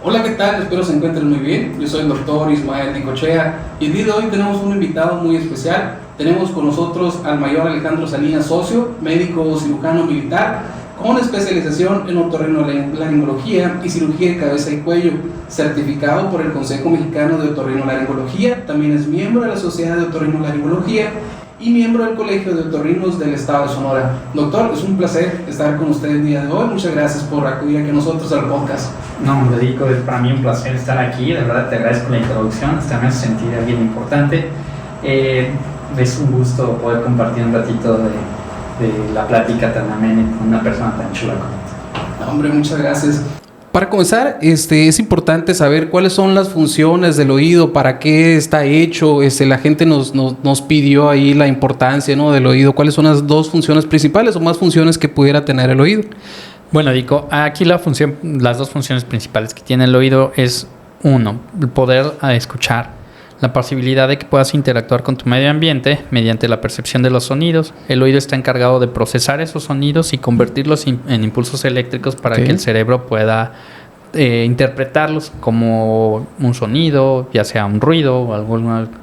Hola, ¿qué tal? Espero se encuentren muy bien. Yo soy el doctor Ismael Nicochea y el día de hoy tenemos un invitado muy especial. Tenemos con nosotros al mayor Alejandro Salinas Socio, médico cirujano militar, con especialización en otorrinolaringología y cirugía de cabeza y cuello, certificado por el Consejo Mexicano de Otorrinolaringología. También es miembro de la Sociedad de Otorrinolaringología y miembro del Colegio de Otorrinos del Estado de Sonora. Doctor, es un placer estar con usted el día de hoy. Muchas gracias por acudir aquí a nosotros al podcast. No, hombre, Dico, es para mí un placer estar aquí. De verdad te agradezco la introducción, hasta me hace sentir alguien importante. Es un gusto poder compartir un ratito de la plática tan amena con una persona tan chula como tú. No, hombre, muchas gracias. Para comenzar, es importante saber cuáles son las funciones del oído, para qué está hecho. La gente nos pidió ahí la importancia, ¿no?, del oído. ¿Cuáles son las dos funciones principales o más funciones que pudiera tener el oído? Bueno, Dico, aquí las dos funciones principales que tiene el oído es, uno, el poder escuchar, la posibilidad de que puedas interactuar con tu medio ambiente mediante la percepción de los sonidos. El oído está encargado de procesar esos sonidos y convertirlos en impulsos eléctricos para que el cerebro pueda interpretarlos como un sonido, ya sea un ruido o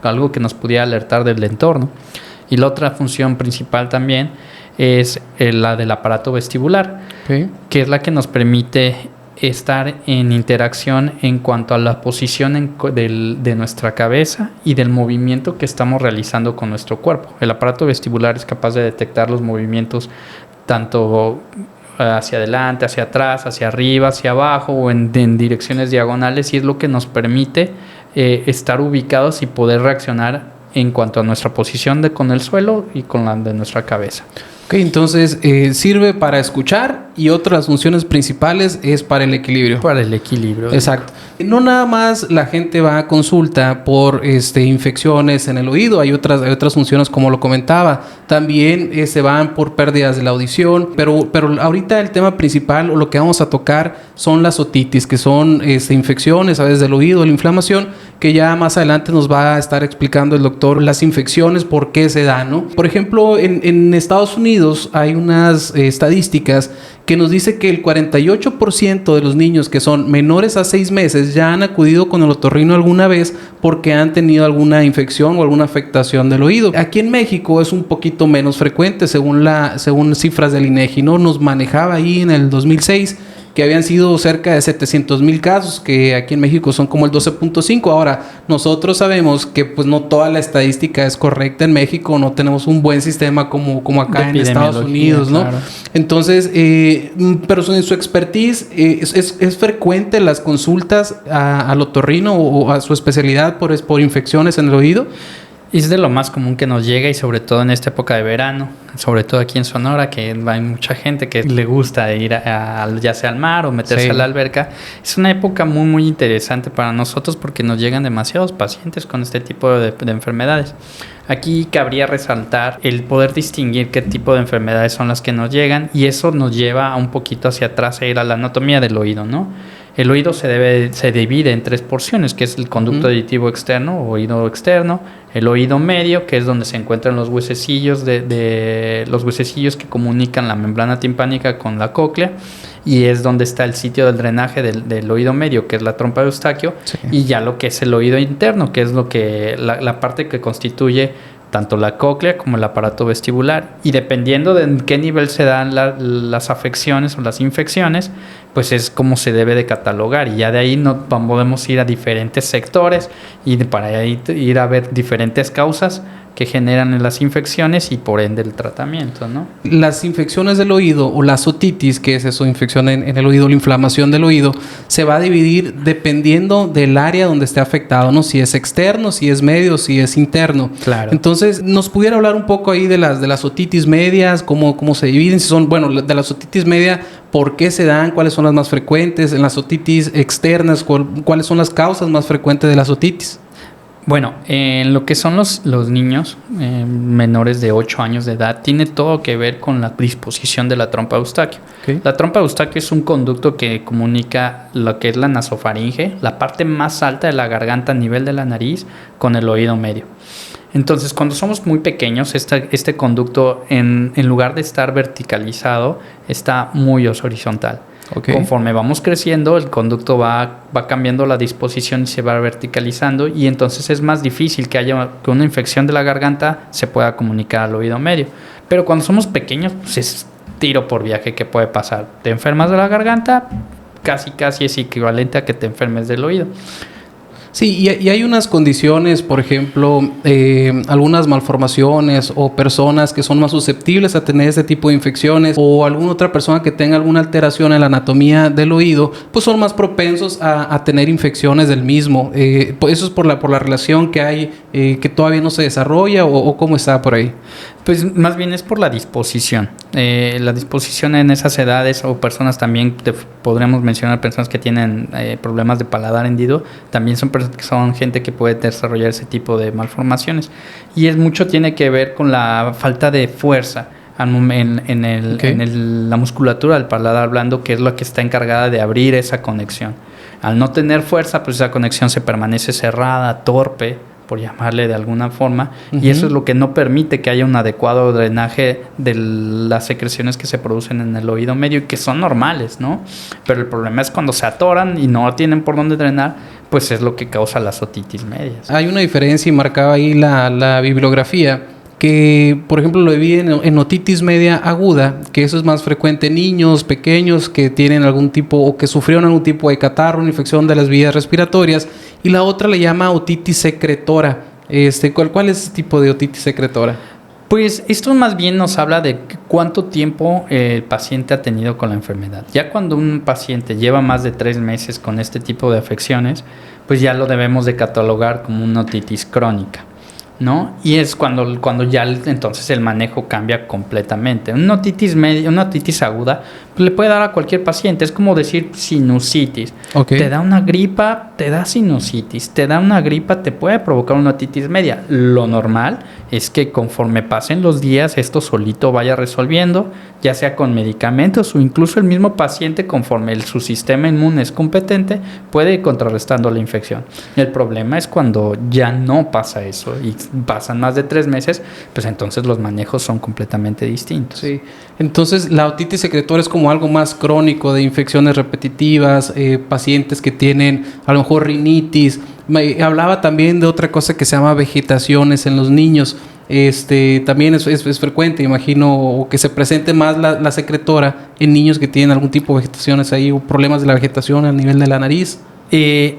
algo que nos pudiera alertar del entorno. Y la otra función principal también es la del aparato vestibular, que es la que nos permite estar en interacción en cuanto a la posición de nuestra cabeza y del movimiento que estamos realizando con nuestro cuerpo. El aparato vestibular es capaz de detectar los movimientos tanto hacia adelante, hacia atrás, hacia arriba, hacia abajo o en direcciones diagonales, y es lo que nos permite estar ubicados y poder reaccionar en cuanto a nuestra posición con el suelo y con la de nuestra cabeza. Ok, entonces sirve para escuchar y otras funciones principales es para el equilibrio. Para el equilibrio. Exacto. No nada más la gente va a consulta por infecciones en el oído, hay otras funciones como lo comentaba. También se van por pérdidas de la audición, pero ahorita el tema principal o lo que vamos a tocar son las otitis, que son infecciones a veces del oído, la inflamación, que ya más adelante nos va a estar explicando el doctor las infecciones, por qué se dan, ¿no? Por ejemplo, en Estados Unidos hay unas estadísticas que nos dice que el 48% de los niños que son menores a 6 meses ya han acudido con el otorrino alguna vez porque han tenido alguna infección o alguna afectación del oído. Aquí en México es un poquito menos frecuente, según cifras del INEGI, ¿no? Nos manejaba ahí en el 2006 que habían sido cerca de 700,000 casos, que aquí en México son como el 12.5. Ahora, nosotros sabemos que pues no toda la estadística es correcta en México, no tenemos un buen sistema como acá en Estados Unidos, ¿no? Claro. Entonces, pero en su expertise, ¿es frecuente las consultas al otorrino o a su especialidad por infecciones en el oído? Es de lo más común que nos llega, y sobre todo en esta época de verano, sobre todo aquí en Sonora, que hay mucha gente que le gusta ir ya sea al mar o meterse a la alberca. Es una época muy muy interesante para nosotros porque nos llegan demasiados pacientes con este tipo de enfermedades. Aquí cabría resaltar el poder distinguir qué tipo de enfermedades son las que nos llegan, y eso nos lleva un poquito hacia atrás a ir a la anatomía del oído, ¿no? El oído se divide en 3 porciones, que es el conducto auditivo externo o oído externo, el oído medio, que es donde se encuentran los huesecillos los huesecillos que comunican la membrana timpánica con la cóclea, y es donde está el sitio del drenaje del oído medio, que es la trompa de Eustaquio, y ya lo que es el oído interno, que es la parte que constituye tanto la cóclea como el aparato vestibular. Y dependiendo de en qué nivel se dan las afecciones o las infecciones, pues es como se debe de catalogar, y ya de ahí podemos ir a diferentes sectores y para ahí ir a ver diferentes causas que generan las infecciones y por ende el tratamiento, ¿no? Las infecciones del oído o las otitis, que es eso, infección en el oído, la inflamación del oído, se va a dividir dependiendo del área donde esté afectado, ¿no? Si es externo, si es medio, si es interno. Claro. Entonces, ¿nos pudiera hablar un poco ahí de las otitis medias? ¿Cómo se dividen? Si son, bueno, de las otitis media, ¿por qué se dan? ¿Cuáles son las más frecuentes? En las otitis externas, ¿cuáles son las causas más frecuentes de las otitis? Bueno, en lo que son los niños menores de 8 años de edad, tiene todo que ver con la disposición de la trompa de Eustaquio. Okay. La trompa de Eustaquio es un conducto que comunica lo que es la nasofaringe, la parte más alta de la garganta a nivel de la nariz, con el oído medio. Entonces, cuando somos muy pequeños, este conducto, en lugar de estar verticalizado, está muy horizontal. Okay. Conforme vamos creciendo, el conducto va cambiando la disposición y se va verticalizando, y entonces es más difícil que una infección de la garganta se pueda comunicar al oído medio. Pero cuando somos pequeños, pues es tiro por viaje que puede pasar. Te enfermas de la garganta, casi es equivalente a que te enfermes del oído. Sí, y hay unas condiciones, por ejemplo, algunas malformaciones o personas que son más susceptibles a tener este tipo de infecciones, o alguna otra persona que tenga alguna alteración en la anatomía del oído, pues son más propensos a tener infecciones del mismo. Eso es por la relación que hay, que todavía no se desarrolla, o cómo está por ahí. Pues más bien es por la disposición. La disposición en esas edades, o personas también, podríamos mencionar personas que tienen problemas de paladar hendido, también son gente que puede desarrollar ese tipo de malformaciones. Y mucho tiene que ver con la falta de fuerza en la musculatura del paladar blando, que es la que está encargada de abrir esa conexión. Al no tener fuerza, pues esa conexión se permanece cerrada, torpe, por llamarle de alguna forma, y eso es lo que no permite que haya un adecuado drenaje de las secreciones que se producen en el oído medio y que son normales, ¿no? Pero el problema es cuando se atoran y no tienen por dónde drenar, pues es lo que causa las otitis medias. Hay una diferencia, y marcaba ahí la bibliografía, que por ejemplo lo vi en otitis media aguda, que eso es más frecuente en niños pequeños que tienen algún tipo, o que sufrieron algún tipo de catarro, una infección de las vías respiratorias, y la otra le llama otitis secretora. ¿Cuál es ese tipo de otitis secretora? Pues esto más bien nos habla de cuánto tiempo el paciente ha tenido con la enfermedad. Ya cuando un paciente lleva más de 3 meses con este tipo de afecciones, pues ya lo debemos de catalogar como una otitis crónica, ¿no? Y es cuando ya entonces el manejo cambia completamente. Una otitis media, una otitis aguda, pues le puede dar a cualquier paciente. Es como decir sinusitis. Okay. Te da una gripa, te da sinusitis. Te da una gripa, te puede provocar una otitis media. Lo normal es que conforme pasen los días, esto solito vaya resolviendo, ya sea con medicamentos, o incluso el mismo paciente, conforme su sistema inmune es competente, puede ir contrarrestando la infección. El problema es cuando ya no pasa eso y pasan más de 3 meses, pues entonces los manejos son completamente distintos. Sí. Entonces la otitis secretora es como algo más crónico, de infecciones repetitivas, pacientes que tienen a lo mejor rinitis. Hablaba también de otra cosa que se llama vegetaciones en los niños. También es frecuente, imagino, que se presente más la secretora en niños que tienen algún tipo de vegetaciones ahí, o problemas de la vegetación al nivel de la nariz.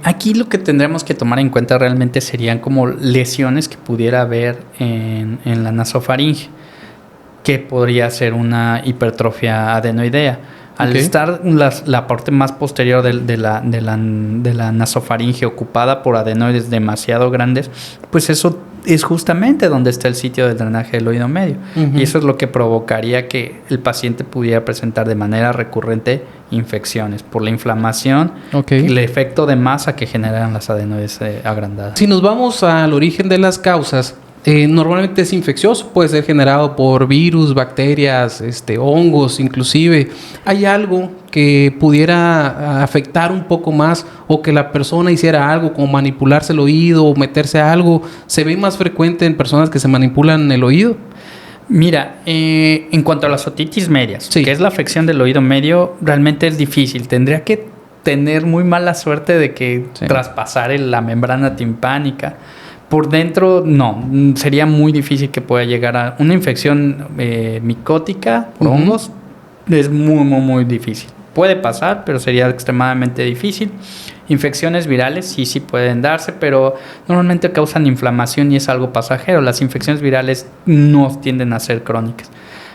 Aquí lo que tendremos que tomar en cuenta realmente serían como lesiones que pudiera haber en la nasofaringe, que podría ser una hipertrofia adenoidea. Al estar la parte más posterior de la nasofaringe ocupada por adenoides demasiado grandes, pues eso es justamente donde está el sitio del drenaje del oído medio. Y eso es lo que provocaría que el paciente pudiera presentar de manera recurrente infecciones por la inflamación, el efecto de masa que generan las adenoides agrandadas. Si nos vamos al origen de las causas, normalmente es infeccioso, puede ser generado por virus, bacterias, hongos inclusive. ¿Hay algo que pudiera afectar un poco más, o que la persona hiciera algo como manipularse el oído o meterse algo? ¿Se ve más frecuente en personas que se manipulan el oído? Mira, en cuanto a las otitis medias, que es la afección del oído medio, realmente es difícil. Tendría que tener muy mala suerte de que traspasar la membrana timpánica. Por dentro, no. Sería muy difícil que pueda llegar a una infección micótica por hongos. Es muy, muy, muy difícil. Puede pasar, pero sería extremadamente difícil. Infecciones virales sí pueden darse, pero normalmente causan inflamación y es algo pasajero. Las infecciones virales no tienden a ser crónicas.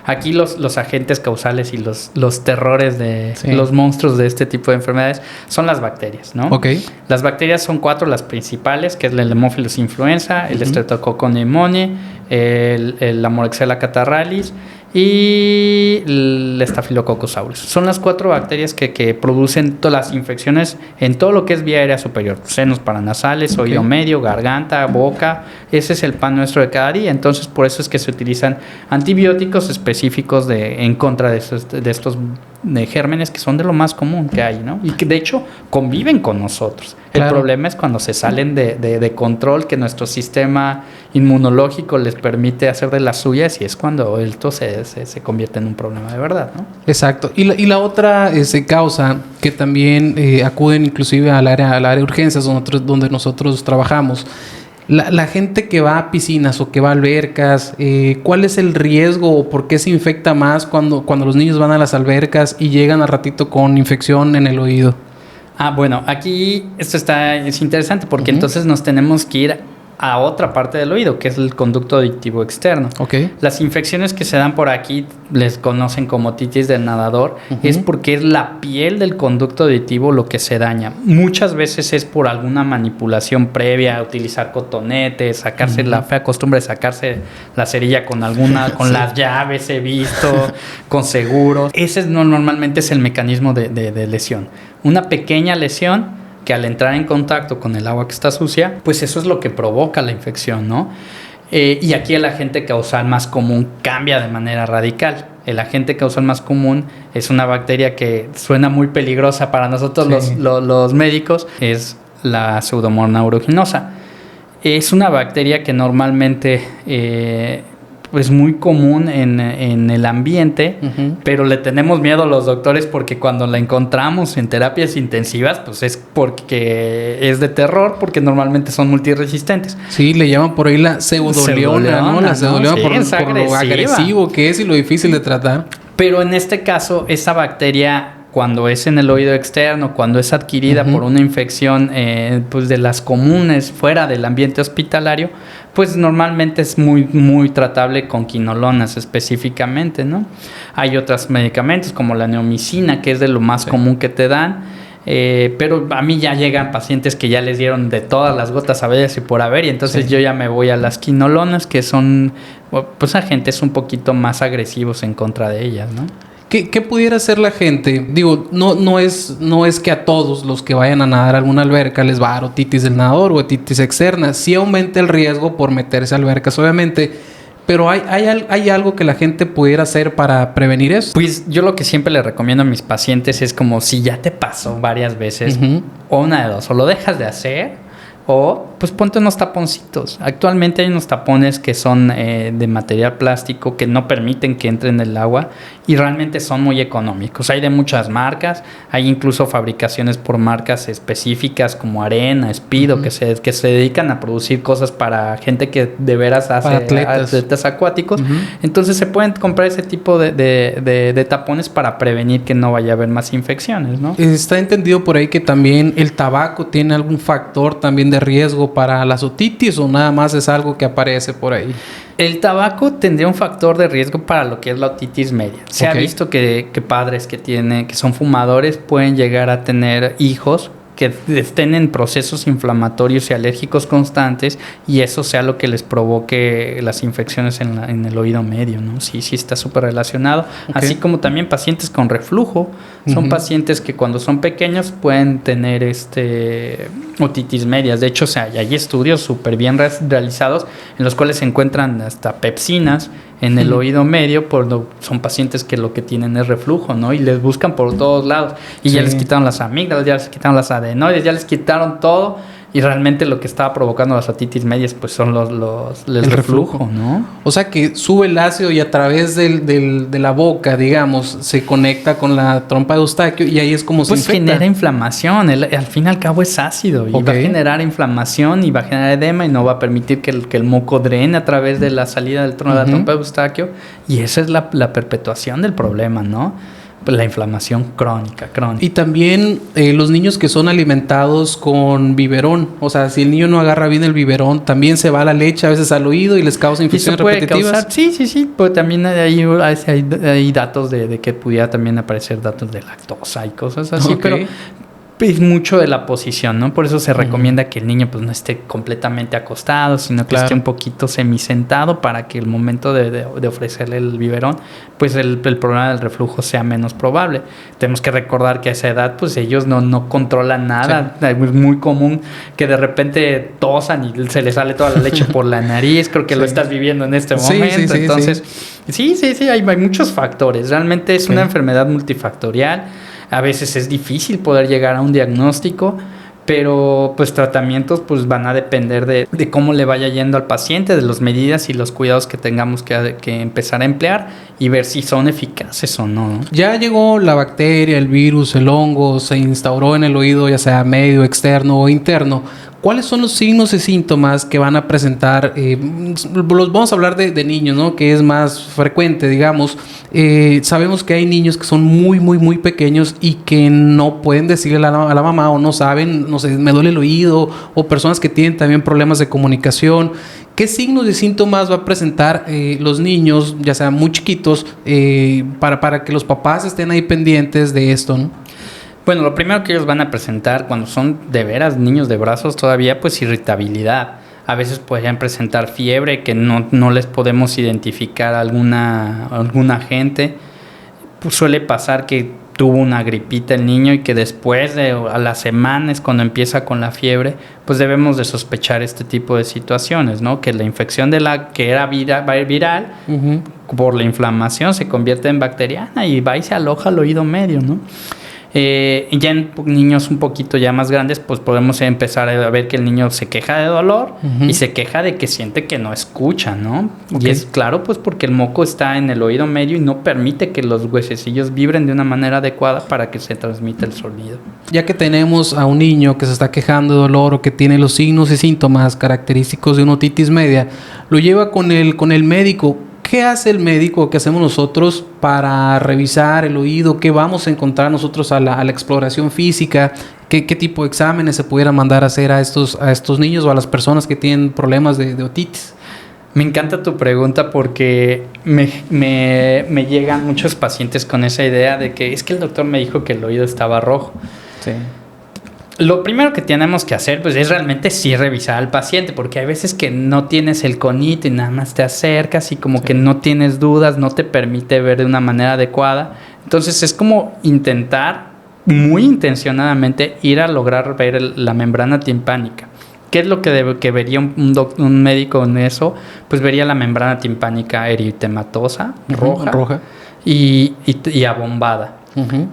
Aquí los agentes causales y los terrores de los monstruos de este tipo de enfermedades son las bacterias, ¿no? Las bacterias son 4 las principales, que es el Haemophilus influenza, el Streptococcus pneumoniae, la Moraxella catarrhalis y el Staphylococcus aureus. Son las 4 bacterias que producen todas las infecciones en todo lo que es vía aérea superior, senos paranasales, oído medio, garganta, boca. Ese es el pan nuestro de cada día. Entonces, por eso es que se utilizan antibióticos específicos en contra de estos de gérmenes que son de lo más común que hay, ¿no? Y que de hecho conviven con nosotros. Claro. El problema es cuando se salen de control, que nuestro sistema inmunológico les permite hacer de las suyas, y es cuando esto se convierte en un problema de verdad, ¿no? Exacto. Y la otra causa que también acuden inclusive al área de urgencias donde nosotros trabajamos. La gente que va a piscinas o que va a albercas, ¿cuál es el riesgo o por qué se infecta más cuando los niños van a las albercas y llegan al ratito con infección en el oído? Bueno, aquí esto es interesante porque entonces nos tenemos que ir a otra parte del oído, que es el conducto auditivo externo. Okay. Las infecciones que se dan por aquí, les conocen como otitis del nadador, es porque es la piel del conducto auditivo lo que se daña. Muchas veces es por alguna manipulación previa, utilizar cotonetes, sacarse la fea costumbre de sacarse la cerilla con con las llaves, he visto, con seguros. Ese normalmente es el mecanismo de lesión. Una pequeña lesión que al entrar en contacto con el agua que está sucia, pues eso es lo que provoca la infección, ¿no? Y aquí el agente causal más común cambia de manera radical. El agente causal más común es una bacteria que suena muy peligrosa para nosotros los médicos, es la Pseudomonas aeruginosa. Es una bacteria que normalmente es muy común en el ambiente, pero le tenemos miedo a los doctores porque cuando la encontramos en terapias intensivas, pues es porque es de terror, porque normalmente son multiresistentes. Sí, le llaman por ahí la pseudoleona, ¿no? La pseudoleona por lo agresivo que es y lo difícil de tratar. Pero en este caso, esa bacteria, cuando es en el oído externo, cuando es adquirida por una infección pues de las comunes fuera del ambiente hospitalario, pues normalmente es muy, muy tratable con quinolonas específicamente, ¿no? Hay otros medicamentos como la neomicina, que es de lo más común que te dan, pero a mí ya llegan pacientes que ya les dieron de todas las gotas habidas y por haber, y entonces yo ya me voy a las quinolonas, que son pues agentes un poquito más agresivos en contra de ellas, ¿no? ¿Qué pudiera hacer la gente? Digo, no es que a todos los que vayan a nadar a alguna alberca les va a dar otitis del nadador o otitis externa. Sí aumenta el riesgo por meterse a albercas, obviamente. Pero ¿hay algo que la gente pudiera hacer para prevenir eso? Pues yo lo que siempre le recomiendo a mis pacientes es como si ya te pasó varias veces, o una de dos, o lo dejas de hacer, o pues ponte unos taponcitos. Actualmente hay unos tapones que son de material plástico que no permiten que entre en el agua y realmente son muy económicos. Hay de muchas marcas, hay incluso fabricaciones por marcas específicas como Arena, Speedo, que se dedican a producir cosas para gente que de veras hace atletas acuáticos. Entonces se pueden comprar ese tipo de tapones para prevenir que no vaya a haber más infecciones, ¿no? Está entendido por ahí que también el tabaco tiene algún factor también de riesgo para las otitis, o nada más es algo que aparece por ahí. El tabaco tendría un factor de riesgo para lo que es la otitis media. Se ha visto que padres que son fumadores pueden llegar a tener hijos que estén en procesos inflamatorios y alérgicos constantes, y eso sea lo que les provoque las infecciones en el oído medio, ¿no? Sí está súper relacionado. Así como también pacientes con reflujo. Son pacientes que cuando son pequeños pueden tener otitis medias. De hecho, hay estudios súper bien realizados en los cuales se encuentran hasta pepsinas en el oído medio, son pacientes que lo que tienen es reflujo, ¿no? Y les buscan por todos lados. Y ya les quitaron las amígdalas, ya les quitaron las adenoides, ya les quitaron todo. Y realmente lo que estaba provocando las otitis medias pues son el reflujo, ¿no? O sea que sube el ácido y a través de la boca, digamos, se conecta con la trompa de Eustaquio y ahí es como pues se infecta. Genera inflamación. Al fin y al cabo es ácido y va a generar inflamación y va a generar edema y no va a permitir que el moco drene a través de la salida de la trompa de Eustaquio, y esa es la perpetuación del problema, ¿no? La inflamación crónica. Y también los niños que son alimentados con biberón. O sea, si el niño no agarra bien el biberón, también se va la leche a veces al oído y les causa infecciones repetitivas. Sí. Pues también hay datos de que pudiera también aparecer datos de lactosa y cosas así. Pero es mucho de la posición, ¿no? Por eso se recomienda que el niño pues no esté completamente acostado, sino que esté un poquito semisentado para que el momento de ofrecerle el biberón, pues el problema del reflujo sea menos probable. Tenemos que recordar que a esa edad pues ellos no controlan nada. Sí. Es muy común que de repente tosan y se les sale toda la leche por la nariz. Creo que lo estás viviendo en este momento. Sí, entonces, sí, hay muchos factores. Realmente es una enfermedad multifactorial. A veces es difícil poder llegar a un diagnóstico, pero pues tratamientos pues van a depender de cómo le vaya yendo al paciente, de las medidas y los cuidados que tengamos que empezar a emplear y ver si son eficaces o no. Ya llegó la bacteria, el virus, el hongo, se instauró en el oído, ya sea medio, externo o interno. ¿Cuáles son los signos y síntomas que van a presentar? Los vamos a hablar de niños, ¿no? Que es más frecuente, digamos. Sabemos que hay niños que son muy, muy, muy pequeños y que no pueden decirle a la mamá o no saben, no sé, me duele el oído, o personas que tienen también problemas de comunicación. ¿Qué signos y síntomas va a presentar los niños, ya sean muy chiquitos, para que los papás estén ahí pendientes de esto, ¿no? Bueno, lo primero que ellos van a presentar cuando son de veras niños de brazos todavía, pues irritabilidad. A veces pueden presentar fiebre que no les podemos identificar algún agente. Pues suele pasar que tuvo una gripita el niño y que después a las semanas cuando empieza con la fiebre, pues debemos de sospechar este tipo de situaciones, ¿no? Que la infección que era viral por la inflamación se convierte en bacteriana y va y se aloja al oído medio, ¿no? Ya en niños un poquito ya más grandes, pues podemos empezar a ver que el niño se queja de dolor y se queja de que siente que no escucha, ¿no? Okay. Y es claro, pues porque el moco está en el oído medio y no permite que los huesecillos vibren de una manera adecuada para que se transmita el sonido. Ya que tenemos a un niño que se está quejando de dolor o que tiene los signos y síntomas característicos de una otitis media, lo lleva con el médico. ¿Qué hace el médico? ¿Qué hacemos nosotros para revisar el oído? ¿Qué vamos a encontrar nosotros a la exploración física? ¿Qué tipo de exámenes se pudiera mandar a hacer a estos niños o a las personas que tienen problemas de otitis? Me encanta tu pregunta porque me llegan muchos pacientes con esa idea de que es que el doctor me dijo que el oído estaba rojo. Sí. Lo primero que tenemos que hacer pues es realmente sí revisar al paciente, porque hay veces que no tienes el conito y nada más te acercas y como que no tienes dudas, no te permite ver de una manera adecuada. Entonces es como intentar muy intencionadamente ir a lograr ver la membrana timpánica. ¿Qué es lo que vería un médico en eso? Pues vería la membrana timpánica eritematosa, roja. Y abombada.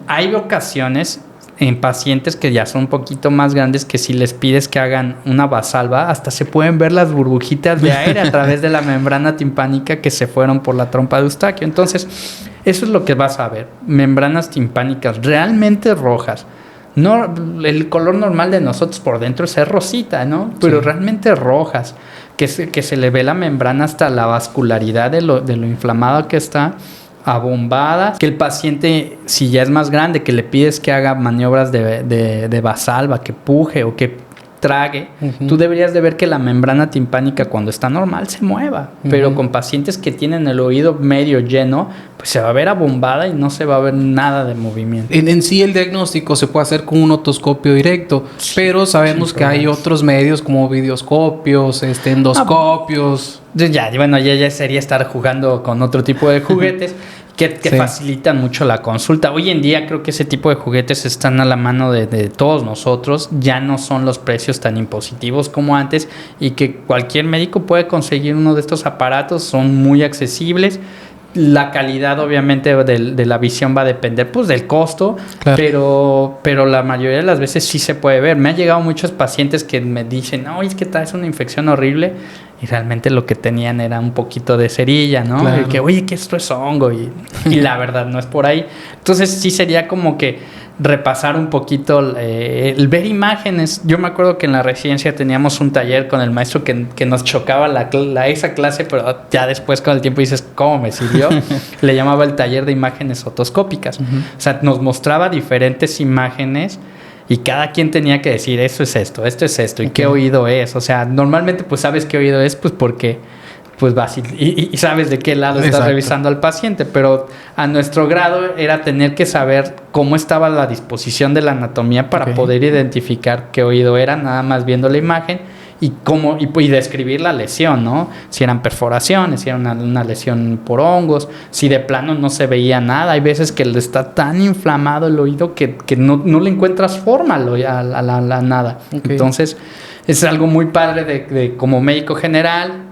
Hay ocasiones en pacientes que ya son un poquito más grandes que si les pides que hagan una vasalva, hasta se pueden ver las burbujitas de aire a través de la membrana timpánica que se fueron por la trompa de Eustaquio. Entonces, eso es lo que vas a ver. Membranas timpánicas realmente rojas. No, el color normal de nosotros por dentro es rosita, ¿no? Pero realmente rojas. Que se le ve la membrana hasta la vascularidad de lo inflamada que está, abombada, que el paciente, si ya es más grande, que le pides que haga maniobras de vasalva, que puje o que trague, tú deberías de ver que la membrana timpánica cuando está normal se mueva, pero con pacientes que tienen el oído medio lleno, pues se va a ver abombada y no se va a ver nada de movimiento. En sí el diagnóstico se puede hacer con un otoscopio directo, pero sabemos que hay otros medios como videoscopios, endoscopios. Ya sería estar jugando con otro tipo de juguetes que facilitan mucho la consulta. Hoy en día creo que ese tipo de juguetes están a la mano de todos nosotros. Ya no son los precios tan impositivos como antes y que cualquier médico puede conseguir uno de estos aparatos. Son muy accesibles. La calidad obviamente de la visión va a depender pues del costo, claro. pero la mayoría de las veces sí se puede ver. Me han llegado muchos pacientes que me dicen, no, es que traes una infección horrible y realmente lo que tenían era un poquito de cerilla, ¿no? Claro. Y que, oye, que esto es hongo y la verdad no es por ahí. Entonces sí sería como que repasar un poquito el ver imágenes. Yo me acuerdo que en la residencia teníamos un taller con el maestro que nos chocaba esa clase, pero ya después con el tiempo dices, ¿cómo me sirvió? Le llamaba el taller de imágenes otoscópicas. O sea, nos mostraba diferentes imágenes y cada quien tenía que decir, esto es esto y qué oído es. O sea, normalmente pues sabes qué oído es pues porque pues vas y sabes de qué lado estás revisando al paciente, pero a nuestro grado era tener que saber cómo estaba la disposición de la anatomía para poder identificar qué oído era, nada más viendo la imagen y describir la lesión, ¿no? Si eran perforaciones, si era una lesión por hongos, si de plano no se veía nada. Hay veces que está tan inflamado el oído que no le encuentras forma a la nada. Entonces, es algo muy padre de como médico general,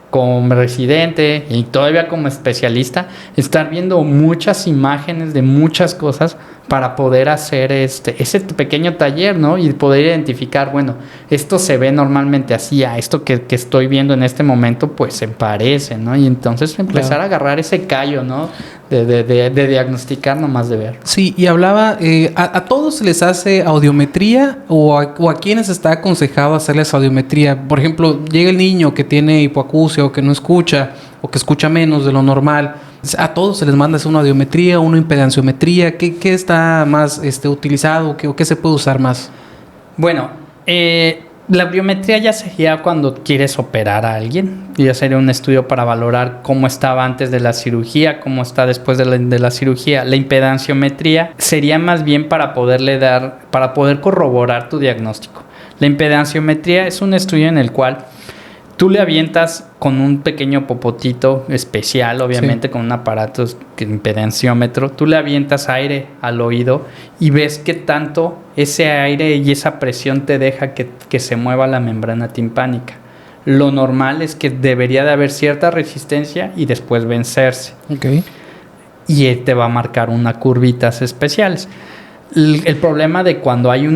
como residente y todavía como especialista, estar viendo muchas imágenes de muchas cosas para poder hacer ese pequeño taller, ¿no? Y poder identificar, bueno, esto se ve normalmente así, a esto que estoy viendo en este momento, pues se parece, ¿no? Y entonces empezar a agarrar ese callo, ¿no? De diagnosticar nomás de ver. Sí, y hablaba, ¿a todos se les hace audiometría o a quienes está aconsejado hacerles audiometría? Por ejemplo, llega el niño que tiene hipoacusia o que no escucha o que escucha menos de lo normal. ¿A todos se les manda una audiometría, una impedanciometría? ¿Qué está más utilizado o qué se puede usar más? Bueno, la biometría ya sería cuando quieres operar a alguien. Ya sería un estudio para valorar cómo estaba antes de la cirugía, cómo está después de la cirugía. La impedanciometría sería más bien para poder corroborar tu diagnóstico. La impedanciometría es un estudio en el cual tú le avientas con un pequeño popotito especial, obviamente, con un aparato impedanciómetro. Tú le avientas aire al oído y ves qué tanto ese aire y esa presión te deja que se mueva la membrana timpánica. Lo normal es que debería de haber cierta resistencia y después vencerse. Y te va a marcar unas curvitas especiales. El problema de cuando hay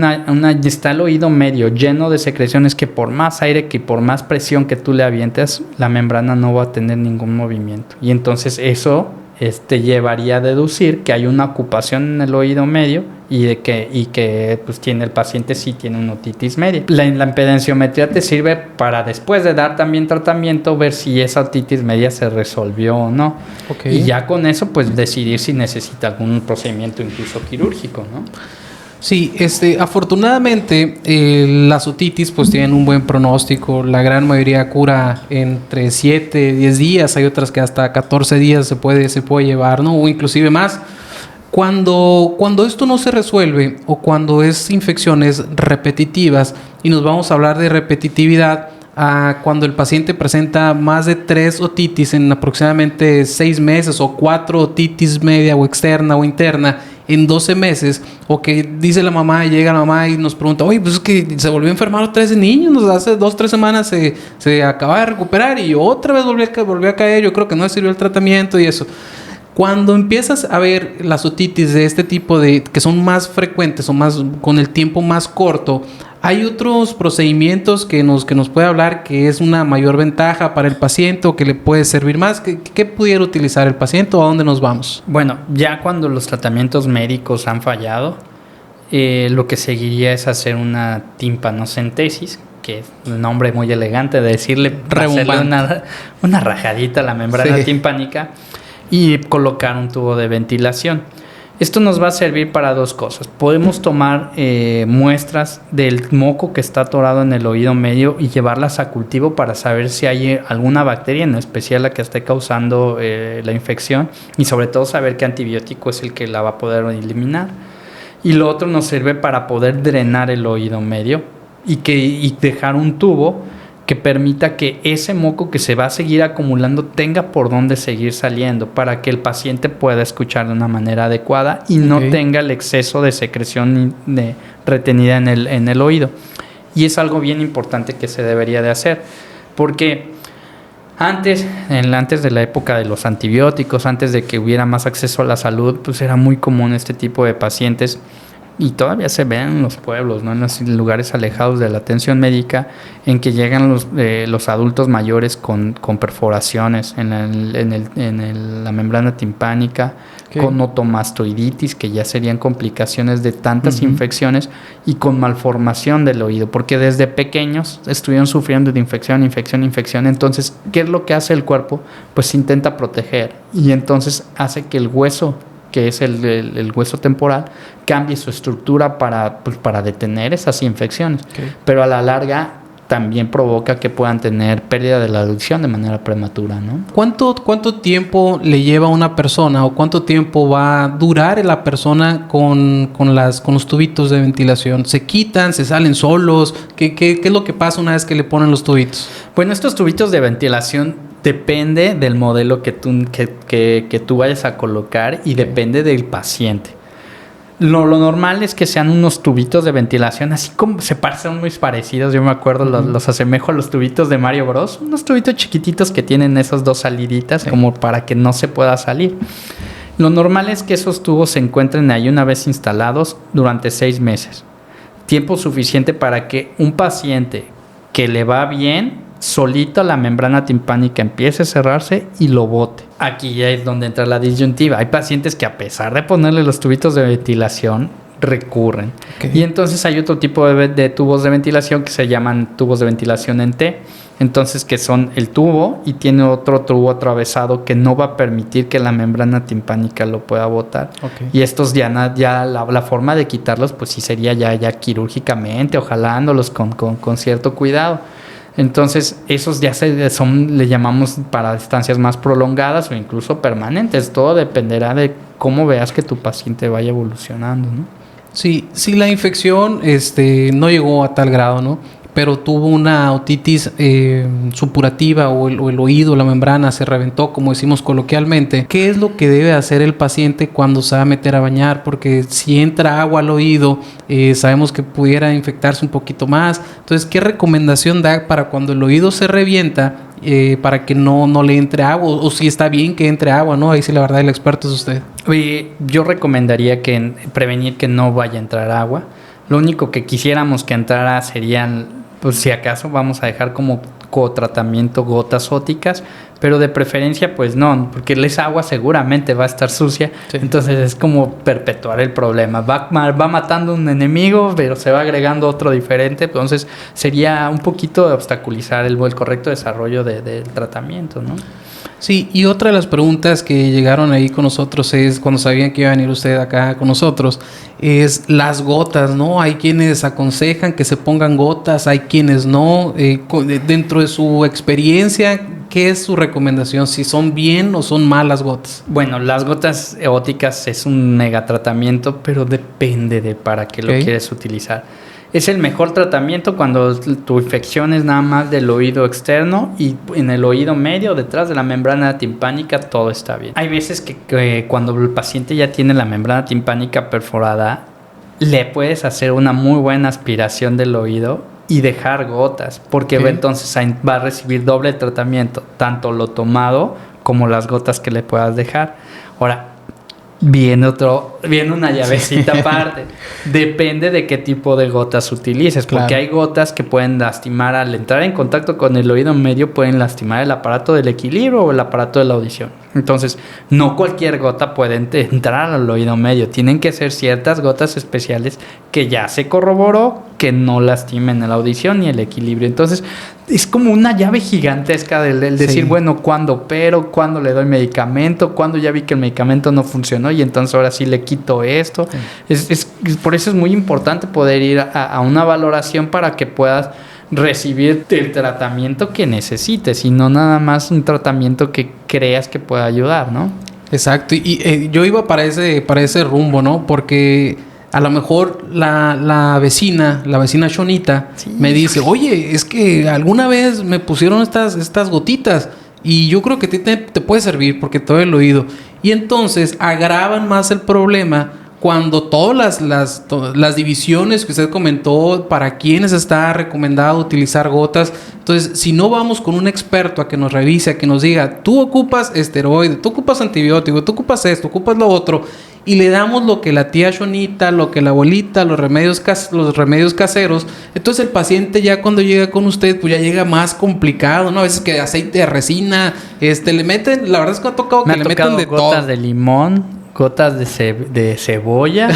está el oído medio lleno de secreciones, que por más aire que por más presión que tú le avientes, la membrana no va a tener ningún movimiento. Y entonces eso te llevaría a deducir que hay una ocupación en el oído medio y que pues el paciente sí tiene una otitis media. La impedanciometría te sirve para, después de dar también tratamiento, ver si esa otitis media se resolvió o no. Y ya con eso pues decidir si necesita algún procedimiento incluso quirúrgico, ¿no? Sí, afortunadamente las otitis pues tienen un buen pronóstico. La gran mayoría cura entre 7, 10 días. Hay otras que hasta 14 días se puede llevar, ¿no? O inclusive más. Cuando esto no se resuelve o cuando es infecciones repetitivas, y nos vamos a hablar de repetitividad, cuando el paciente presenta más de 3 otitis en aproximadamente 6 meses o 4 otitis media o externa o interna en 12 meses, o que dice la mamá, llega la mamá y nos pregunta, oye, pues es que se volvió a enfermar otra vez el niño, hace 2-3 semanas se acaba de recuperar y otra vez volvió a caer, yo creo que no le sirvió el tratamiento y eso. Cuando empiezas a ver las otitis de este tipo que son más frecuentes o más con el tiempo más corto, ¿hay otros procedimientos que nos puede hablar que es una mayor ventaja para el paciente o que le puede servir más? ¿Qué pudiera utilizar el paciente o a dónde nos vamos? Bueno, ya cuando los tratamientos médicos han fallado, lo que seguiría es hacer una timpanocentesis, que es un nombre muy elegante de decirle, hacerle una rajadita a la membrana timpánica y colocar un tubo de ventilación. Esto nos va a servir para 2 cosas. Podemos tomar muestras del moco que está atorado en el oído medio y llevarlas a cultivo para saber si hay alguna bacteria, en especial la que esté causando la infección, y sobre todo saber qué antibiótico es el que la va a poder eliminar. Y lo otro nos sirve para poder drenar el oído medio y dejar un tubo que permita que ese moco que se va a seguir acumulando tenga por dónde seguir saliendo, para que el paciente pueda escuchar de una manera adecuada y no tenga el exceso de secreción retenida en el oído. Y es algo bien importante que se debería de hacer, porque antes de la época de los antibióticos, antes de que hubiera más acceso a la salud, pues era muy común este tipo de pacientes. Y todavía se ven en los pueblos, ¿no? En los lugares alejados de la atención médica, en que llegan los adultos mayores con perforaciones en la membrana timpánica, con otomastoiditis, que ya serían complicaciones de tantas infecciones, y con malformación del oído, porque desde pequeños estuvieron sufriendo de infección. Entonces, ¿qué es lo que hace el cuerpo? Pues intenta proteger, y entonces hace que el hueso, que es el hueso temporal, cambie su estructura para detener esas infecciones. Pero a la larga también provoca que puedan tener pérdida de la audición de manera prematura, ¿no? ¿Cuánto tiempo le lleva a una persona o cuánto tiempo va a durar la persona con los tubitos de ventilación? ¿Se quitan? ¿Se salen solos? ¿Qué es lo que pasa una vez que le ponen los tubitos? Bueno, estos tubitos de ventilación depende del modelo que tú vayas a colocar y depende del paciente. Lo normal es que sean unos tubitos de ventilación, así como se parecen muy parecidos. Yo me acuerdo, los asemejo a los tubitos de Mario Bros. Unos tubitos chiquititos que tienen esas dos saliditas, como para que no se pueda salir. Lo normal es que esos tubos se encuentren ahí una vez instalados durante 6 meses. Tiempo suficiente para que un paciente que le va bien, solito la membrana timpánica empiece a cerrarse y lo bote. Aquí ya es donde entra la disyuntiva. Hay pacientes que a pesar de ponerle los tubitos de ventilación, recurren. Okay. Y entonces hay otro tipo de tubos de ventilación que se llaman tubos de ventilación en T. Entonces, que son el tubo y tiene otro tubo atravesado que no va a permitir que la membrana timpánica lo pueda botar. Okay. Y estos ya la forma de quitarlos, pues sí sería ya quirúrgicamente o jalándolos con cierto cuidado. Entonces, esos ya le llamamos para distancias más prolongadas o incluso permanentes. Todo dependerá de cómo veas que tu paciente vaya evolucionando, ¿no? Sí, si la infección no llegó a tal grado, ¿no? Pero tuvo una otitis supurativa o el oído, la membrana se reventó, como decimos coloquialmente. ¿Qué es lo que debe hacer el paciente cuando se va a meter a bañar? Porque si entra agua al oído, sabemos que pudiera infectarse un poquito más. Entonces, ¿qué recomendación da para cuando el oído se revienta para que no le entre agua? O si está bien que entre agua, ¿no? Ahí sí, la verdad, el experto es usted. Yo recomendaría prevenir que no vaya a entrar agua. Lo único que quisiéramos que entrara serían, pues si acaso vamos a dejar como cotratamiento gotas óticas, pero de preferencia pues no, porque esa agua seguramente va a estar sucia. Sí. Entonces es como perpetuar el problema. Va matando un enemigo, pero se va agregando otro diferente. Entonces sería un poquito de obstaculizar el correcto desarrollo del tratamiento, ¿no? Sí, y otra de las preguntas que llegaron ahí con nosotros es, cuando sabían que iba a venir usted acá con nosotros, es las gotas, ¿no? Hay quienes aconsejan que se pongan gotas, hay quienes no. Dentro de su experiencia, ¿qué es su recomendación? ¿Si son bien o son malas gotas? Bueno, las gotas óticas es un megatratamiento, pero depende de para qué lo quieres utilizar. Es el mejor tratamiento cuando tu infección es nada más del oído externo y en el oído medio, detrás de la membrana timpánica, todo está bien. Hay veces que cuando el paciente ya tiene la membrana timpánica perforada, le puedes hacer una muy buena aspiración del oído y dejar gotas, porque entonces va a recibir doble tratamiento, tanto lo tomado como las gotas que le puedas dejar. Ahora, viene una llavecita aparte. Depende de qué tipo de gotas utilices, porque claro, hay gotas que pueden lastimar al entrar en contacto con el oído medio, pueden lastimar el aparato del equilibrio o el aparato de la audición. Entonces, no cualquier gota puede entrar al oído medio. Tienen que ser ciertas gotas especiales que ya se corroboró que no lastimen la audición ni el equilibrio. Entonces, es como una llave gigantesca del decir, bueno, ¿cuándo opero? ¿Cuándo le doy medicamento? ¿Cuándo ya vi que el medicamento no funcionó? Y entonces ahora sí le quito esto. Sí. Por eso es muy importante poder ir a una valoración para que puedas recibir el tratamiento que necesites y no nada más un tratamiento que creas que pueda ayudar, ¿no? Exacto. Y yo iba para ese rumbo, ¿no? Porque a lo mejor la vecina Shonita, sí, me dice, oye, es que alguna vez me pusieron estas gotitas y yo creo que te puede servir porque todo el oído. Y entonces agravan más el problema cuando todas las divisiones que usted comentó, para quienes está recomendado utilizar gotas. Entonces, si no vamos con un experto a que nos revise, a que nos diga, tú ocupas esteroide, tú ocupas antibiótico, tú ocupas esto, ocupas lo otro, y le damos lo que la tía Shonita, lo que la abuelita, los remedios caseros, entonces el paciente ya cuando llega con usted, pues ya llega más complicado, ¿no? A veces que aceite de resina, le meten, la verdad es que me ha tocado que le metan de todo. Gotas de limón, gotas de cebolla,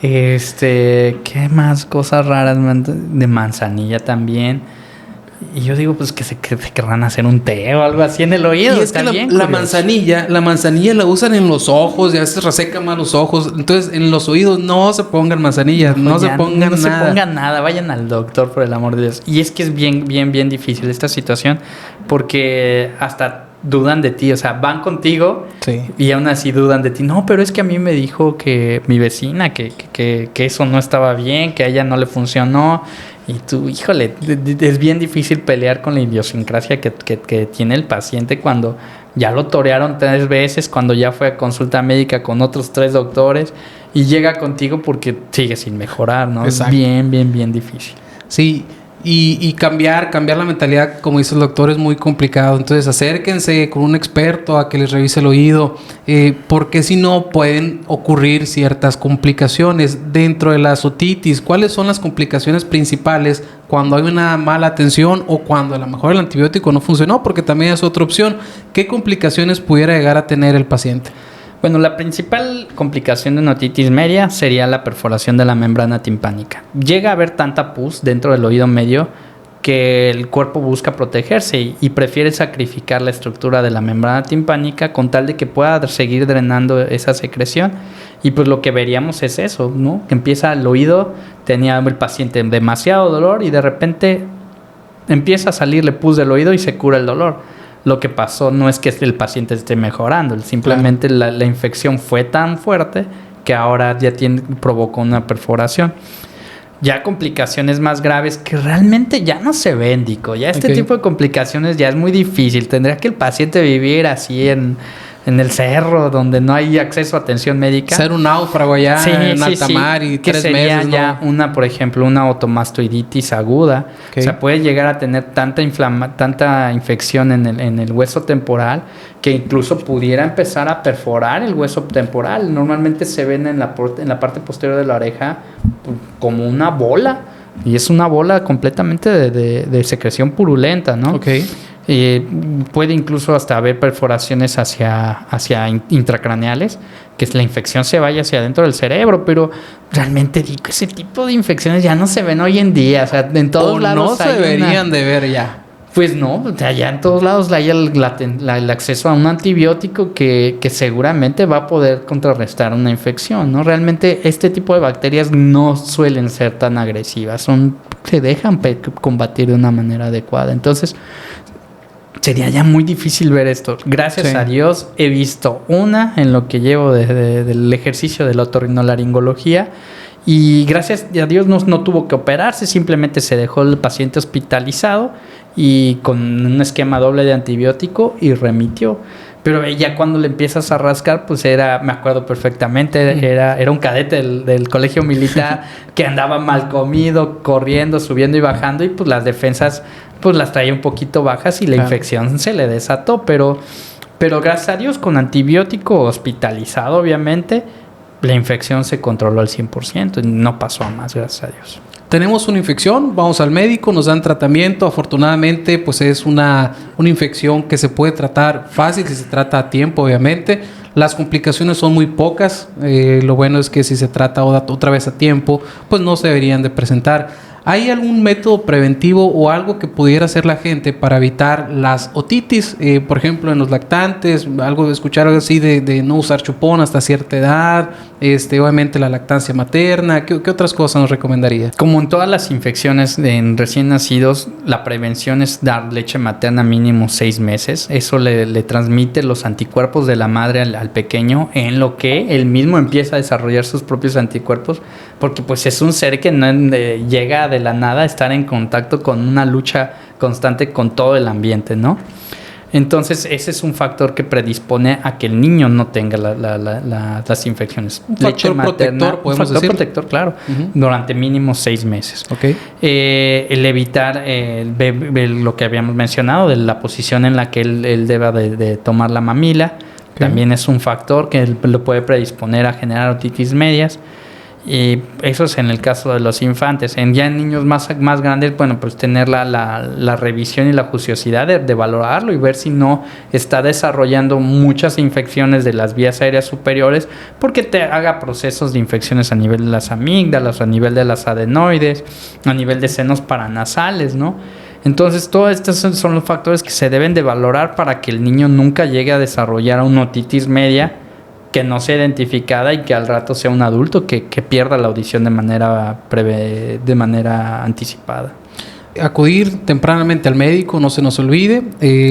¿qué más? Cosas raras, de manzanilla también. Y yo digo, pues que se querrán hacer un té o algo así en el oído. Y es que la manzanilla la usan en los ojos y a veces reseca más los ojos. Entonces, en los oídos no se pongan manzanillas, no se pongan nada. No se pongan nada, vayan al doctor por el amor de Dios. Y es que es bien difícil esta situación porque hasta dudan de ti, o sea, van contigo y aún así dudan de ti. No, pero es que a mí me dijo que mi vecina que eso no estaba bien, que a ella no le funcionó. Y tú, híjole, es bien difícil pelear con la idiosincrasia que tiene el paciente cuando ya lo torearon 3 veces, cuando ya fue a consulta médica con otros 3 doctores y llega contigo porque sigue sin mejorar, ¿no? Exacto. Es bien difícil. Sí. Y cambiar la mentalidad, como dice el doctor, es muy complicado. Entonces acérquense con un experto a que les revise el oído, porque si no pueden ocurrir ciertas complicaciones dentro de la otitis. ¿Cuáles son las complicaciones principales cuando hay una mala atención o cuando a lo mejor el antibiótico no funcionó? Porque también es otra opción. ¿Qué complicaciones pudiera llegar a tener el paciente? Bueno, la principal complicación de una otitis media sería la perforación de la membrana timpánica. Llega a haber tanta pus dentro del oído medio que el cuerpo busca protegerse y prefiere sacrificar la estructura de la membrana timpánica con tal de que pueda seguir drenando esa secreción. Y pues lo que veríamos es eso, ¿no? Que empieza el oído, tenía el paciente demasiado dolor y de repente empieza a salirle pus del oído y se cura el dolor. Lo que pasó no es que el paciente esté mejorando, simplemente la infección fue tan fuerte que ahora ya provocó una perforación. Ya complicaciones más graves que realmente ya no se ven, Dico. Ya este tipo de complicaciones ya es muy difícil. Tendría que el paciente vivir así en el cerro donde no hay acceso a atención médica. Ser un náufrago allá en alta mar y que 3 meses, ¿no? Ya por ejemplo, una otomastoiditis aguda. O sea, puede llegar a tener tanta infección en el hueso temporal que incluso pudiera empezar a perforar el hueso temporal. Normalmente se ven en la parte posterior de la oreja como una bola. Y es una bola completamente de secreción purulenta, ¿no? Puede incluso hasta haber perforaciones hacia intracraneales, que la infección se vaya hacia adentro del cerebro, pero realmente digo, ese tipo de infecciones ya no se ven hoy en día, o sea, en todos lados no se deberían de ver ya. Pues no, o sea, ya en todos lados hay el acceso a un antibiótico que seguramente va a poder contrarrestar una infección, ¿no? Realmente este tipo de bacterias no suelen ser tan agresivas, se dejan combatir de una manera adecuada. Entonces, sería ya muy difícil ver esto. Gracias a Dios he visto una en lo que llevo del ejercicio de la otorrinolaringología. Y gracias a Dios no tuvo que operarse, simplemente se dejó el paciente hospitalizado y con un esquema doble de antibiótico y remitió. Pero ya cuando le empiezas a rascar, pues me acuerdo perfectamente, era un cadete del colegio militar que andaba mal comido, corriendo, subiendo y bajando, y pues las defensas pues las traía un poquito bajas y la infección se le desató. Pero gracias a Dios, con antibiótico hospitalizado, obviamente, la infección se controló al 100% y no pasó a más, gracias a Dios. Tenemos una infección, vamos al médico, nos dan tratamiento. Afortunadamente, pues es una infección que se puede tratar fácil si se trata a tiempo, obviamente. Las complicaciones son muy pocas. Lo bueno es que si se trata otra vez a tiempo, pues no se deberían de presentar. ¿Hay algún método preventivo o algo que pudiera hacer la gente para evitar las otitis? Por ejemplo, en los lactantes, escuchar algo así de no usar chupón hasta cierta edad, obviamente la lactancia materna. ¿Qué otras cosas nos recomendaría? Como en todas las infecciones en recién nacidos, la prevención es dar leche materna mínimo 6 meses. Eso le transmite los anticuerpos de la madre al pequeño, en lo que él mismo empieza a desarrollar sus propios anticuerpos, porque pues es un ser que no llega de la nada a estar en contacto con una lucha constante con todo el ambiente, ¿no? Entonces ese es un factor que predispone a que el niño no tenga las infecciones. Un factor protector, podemos decir. Un factor protector, claro, durante mínimo 6 meses. El evitar lo que habíamos mencionado, de la posición en la que él deba de tomar la mamila, también es un factor que lo puede predisponer a generar otitis medias. Y eso es en el caso de los infantes. Ya en niños más grandes, bueno, pues tener la revisión y la juiciosidad de valorarlo y ver si no está desarrollando muchas infecciones de las vías aéreas superiores, porque te haga procesos de infecciones a nivel de las amígdalas, a nivel de las adenoides, a nivel de senos paranasales, ¿no? Entonces, todos estos son los factores que se deben de valorar para que el niño nunca llegue a desarrollar una otitis media que no sea identificada y que al rato sea un adulto que pierda la audición de manera anticipada. Acudir tempranamente al médico, no se nos olvide.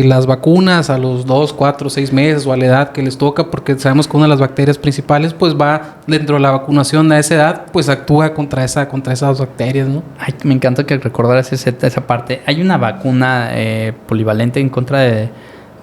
Las vacunas a los 2, 4, 6 meses o a la edad que les toca, porque sabemos que una de las bacterias principales pues va dentro de la vacunación a esa edad, pues actúa contra esas bacterias, ¿no? Ay, me encanta que recordaras esa parte. Hay una vacuna polivalente en contra de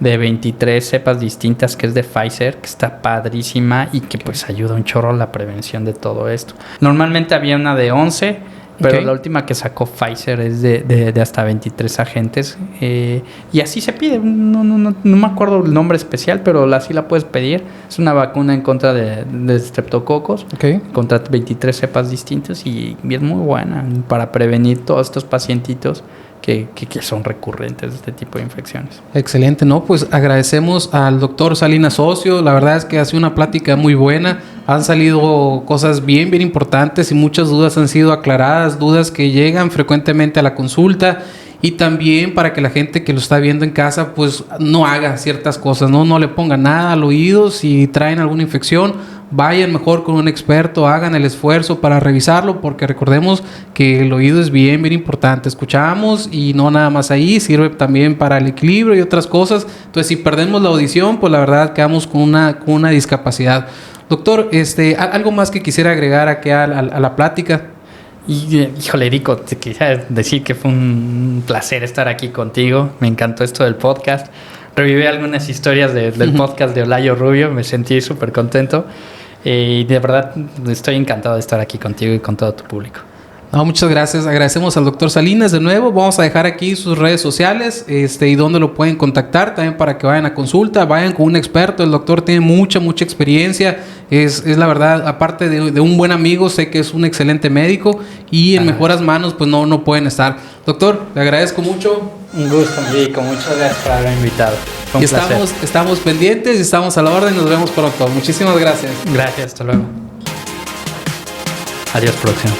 23 cepas distintas que es de Pfizer, que está padrísima y que pues ayuda un chorro a la prevención de todo esto. Normalmente había una de 11, pero la última que sacó Pfizer es de hasta 23 agentes. Y así se pide. No me acuerdo el nombre especial, pero así la puedes pedir. Es una vacuna en contra de streptococos. Contra 23 cepas distintas. Y es muy buena para prevenir todos estos pacientitos que son recurrentes de este tipo de infecciones. Excelente, ¿no? Pues agradecemos al doctor Salinas Socio. La verdad es que ha sido una plática muy buena. Han salido cosas bien importantes y muchas dudas han sido aclaradas, dudas que llegan frecuentemente a la consulta. Y también para que la gente que lo está viendo en casa pues no haga ciertas cosas, no le ponga nada al oído. Si traen alguna infección, vayan mejor con un experto, hagan el esfuerzo para revisarlo, porque recordemos que el oído es bien importante. Escuchamos y no nada más ahí, sirve también para el equilibrio y otras cosas. Entonces, si perdemos la audición, pues la verdad quedamos con una discapacidad. Doctor, ¿algo más que quisiera agregar aquí a la plática? Y, híjole, Erico, te quisiera decir que fue un placer estar aquí contigo. Me encantó esto del podcast. Reviví algunas historias del podcast de Olayo Rubio. Me sentí súper contento. Y de verdad estoy encantado de estar aquí contigo y con todo tu público. No, muchas gracias. Agradecemos al doctor Salinas de nuevo. Vamos a dejar aquí sus redes sociales y dónde lo pueden contactar también para que vayan a consulta, vayan con un experto. El doctor tiene mucha experiencia. Es la verdad, aparte de un buen amigo, sé que es un excelente médico y en mejores manos pues no pueden estar. Doctor, le agradezco mucho. Un gusto, Enrico. Muchas gracias por haberme invitado. Y estamos pendientes y estamos a la orden. Nos vemos pronto. Muchísimas gracias. Gracias, hasta luego. Adiós, producción.